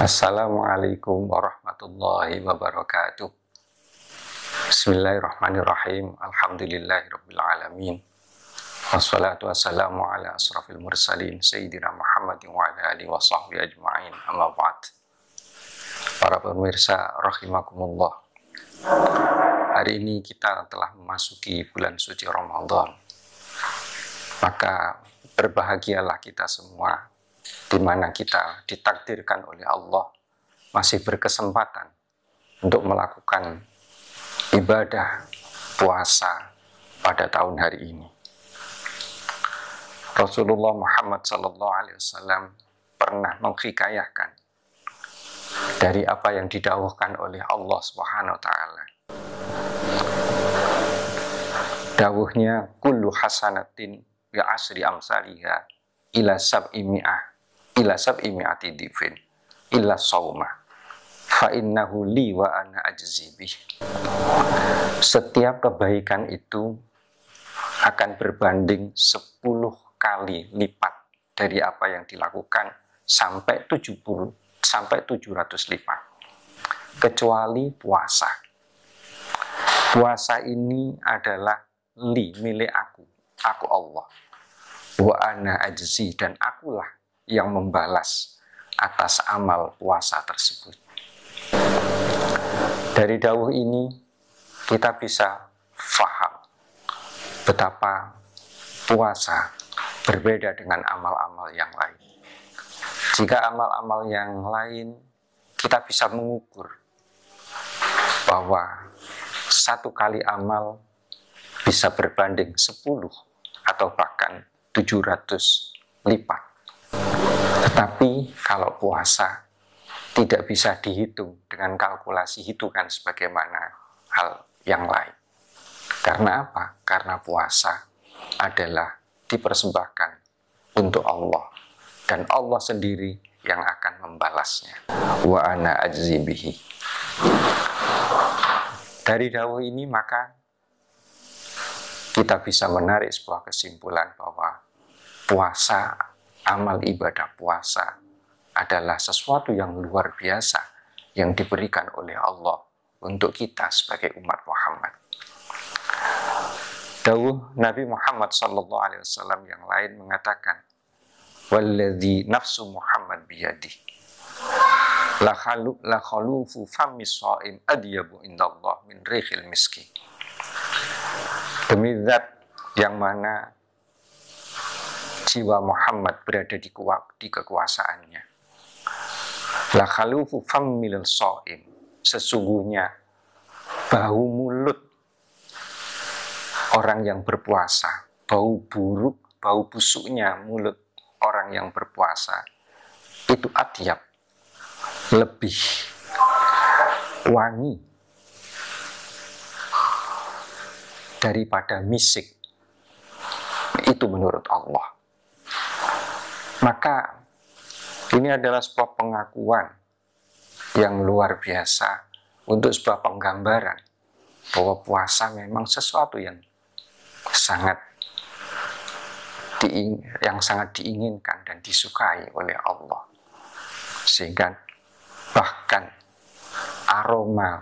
Assalamualaikum warahmatullahi wabarakatuh. Bismillahirrahmanirrahim. Alhamdulillahirrabbilalamin. Wassalatu wassalamu ala asrafil mursalin Sayyidina Muhammadin wa ala alihi wa sahbihi ajma'in. Amma ba'd. Para pemirsa rahimakumullah, hari ini kita telah memasuki bulan suci Ramadan. Maka berbahagialah kita semua, di mana kita ditakdirkan oleh Allah masih berkesempatan untuk melakukan ibadah puasa pada tahun hari ini. Rasulullah Muhammad SAW pernah menghikayahkan dari apa yang didawahkan oleh Allah Subhanahu wa Ta'ala. Dawuhnya, kullu hasanatin bi asri amsaliha ila sab'imi'ati difin illa sawma fa innahu li wa ana ajzi bih. Setiap kebaikan itu akan berbanding 10 kali lipat dari apa yang dilakukan sampai 700 lipat, kecuali puasa. Puasa ini adalah milik aku Allah, wa ana ajzi, dan akulah yang membalas atas amal puasa tersebut. Dari dawuh ini kita bisa faham betapa puasa berbeda dengan amal-amal yang lain. Jika amal-amal yang lain kita bisa mengukur bahwa satu kali amal bisa berbanding 10 atau bahkan 700 lipat. Tetapi kalau puasa tidak bisa dihitung dengan kalkulasi hitungan sebagaimana hal yang lain. Karena apa? Karena puasa adalah dipersembahkan untuk Allah, dan Allah sendiri yang akan membalasnya. Wa ana ajzi bihi. Dari dawuh ini maka kita bisa menarik sebuah kesimpulan bahwa puasa, amal ibadah puasa adalah sesuatu yang luar biasa yang diberikan oleh Allah untuk kita sebagai umat Muhammad. Dawuh Nabi Muhammad SAW yang lain mengatakan, walladzi nafsu Muhammad biyadih la khalufu fammi shaim adyabu indallah min rihil miski. Demi zat yang mana jiwa Muhammad berada di kekuasaannya, la khalufu fammil shaim, sesungguhnya bau mulut orang yang berpuasa, bau busuknya mulut orang yang berpuasa itu atyab, lebih wangi daripada misik. Itu menurut Allah. Maka ini adalah sebuah pengakuan yang luar biasa untuk sebuah penggambaran bahwa puasa memang sesuatu yang sangat diinginkan dan disukai oleh Allah. Sehingga bahkan aroma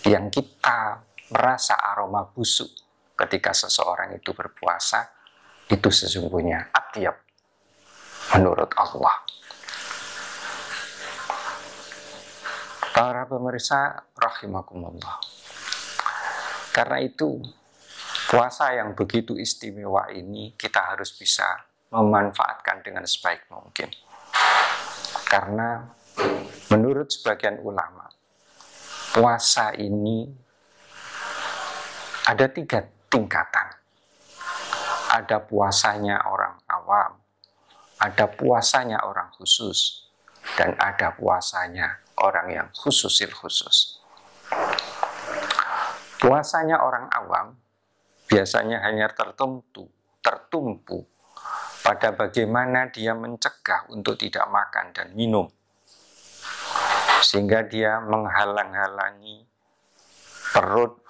yang kita merasa aroma busuk ketika seseorang itu berpuasa, itu sesungguhnya atyab menurut Allah. Para pemirsa rahimakumullah, karena itu puasa yang begitu istimewa ini kita harus bisa memanfaatkan dengan sebaik mungkin. Karena menurut sebagian ulama, puasa ini ada 3 tingkatan. Ada puasanya orang awam, ada puasanya orang khusus, dan ada puasanya orang yang khususil khusus. Puasanya orang awam biasanya hanya tertumpu pada bagaimana dia mencegah untuk tidak makan dan minum, sehingga dia menghalang-halangi perut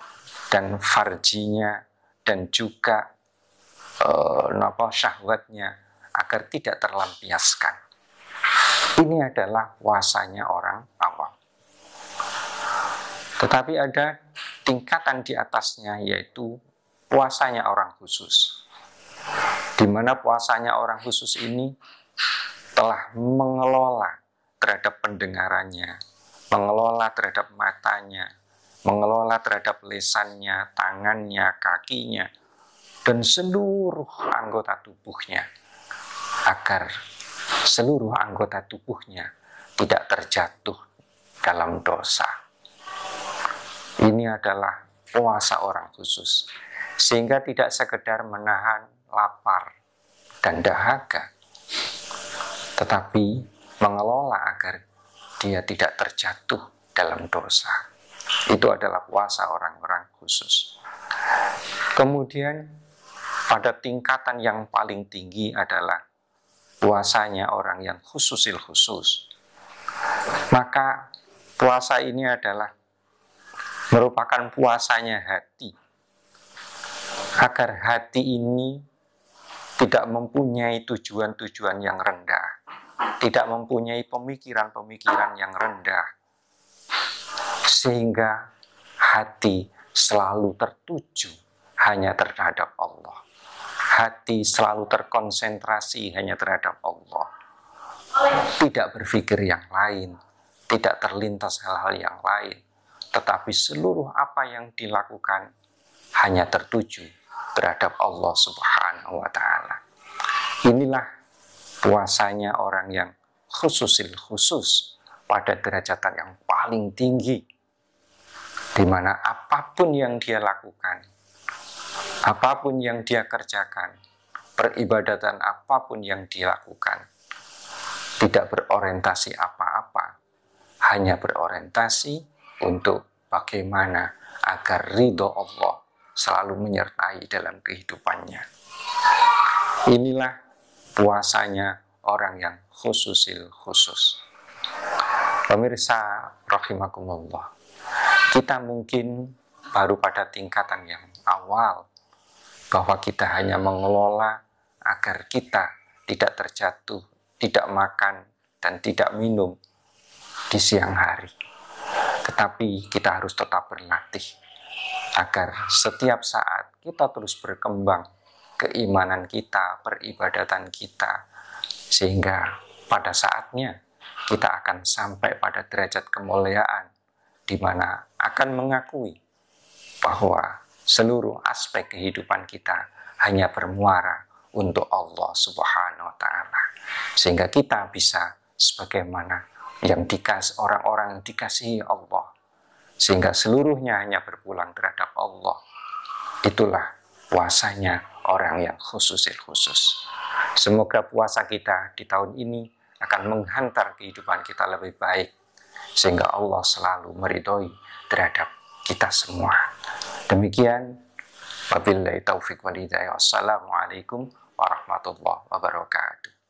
dan farjinya dan juga syahwatnya agar tidak terlampiaskan. Ini adalah puasanya orang awam. Tetapi ada tingkatan di atasnya, yaitu puasanya orang khusus. Di mana puasanya orang khusus ini telah mengelola terhadap pendengarannya, mengelola terhadap matanya, mengelola terhadap lisannya, tangannya, kakinya, dan seluruh anggota tubuhnya, agar seluruh anggota tubuhnya tidak terjatuh dalam dosa. Ini adalah puasa orang khusus, sehingga tidak sekedar menahan lapar dan dahaga, tetapi mengelola agar dia tidak terjatuh dalam dosa. Itu adalah puasa orang-orang khusus. Kemudian pada tingkatan yang paling tinggi adalah puasanya orang yang khususil khusus. Maka puasa ini adalah merupakan puasanya hati, agar hati ini tidak mempunyai tujuan-tujuan yang rendah, tidak mempunyai pemikiran-pemikiran yang rendah, sehingga hati selalu tertuju hanya terhadap Allah. Hati selalu terkonsentrasi hanya terhadap Allah. Tidak berpikir yang lain, tidak terlintas hal-hal yang lain, tetapi seluruh apa yang dilakukan hanya tertuju terhadap Allah Subhanahu wa Ta'ala. Inilah puasanya orang yang khususil khusus pada derajatan yang paling tinggi, di mana apapun yang dia lakukan, apapun yang dia kerjakan, peribadatan apapun yang dilakukan, tidak berorientasi apa-apa, hanya berorientasi untuk bagaimana agar ridho Allah selalu menyertai dalam kehidupannya. Inilah puasanya orang yang khususil khusus. Pemirsa rahimakumullah, kita mungkin baru pada tingkatan yang awal, bahwa kita hanya mengelola agar kita tidak terjatuh, tidak makan, dan tidak minum di siang hari. Tetapi kita harus tetap berlatih, agar setiap saat kita terus berkembang keimanan kita, peribadatan kita, sehingga pada saatnya kita akan sampai pada derajat kemuliaan, di mana akan mengakui bahwa seluruh aspek kehidupan kita hanya bermuara untuk Allah Subhanahu wa Ta'ala, sehingga kita bisa sebagaimana yang orang-orang yang dikasihi Allah, sehingga seluruhnya hanya berpulang terhadap Allah. Itulah puasanya orang yang khususil khusus. Semoga puasa kita di tahun ini akan menghantar kehidupan kita lebih baik, sehingga Allah selalu meridhoi terhadap kita semua. Demikian, wabillahi taufiq wal hidayah. Wassalamualaikum warahmatullahi wabarakatuh.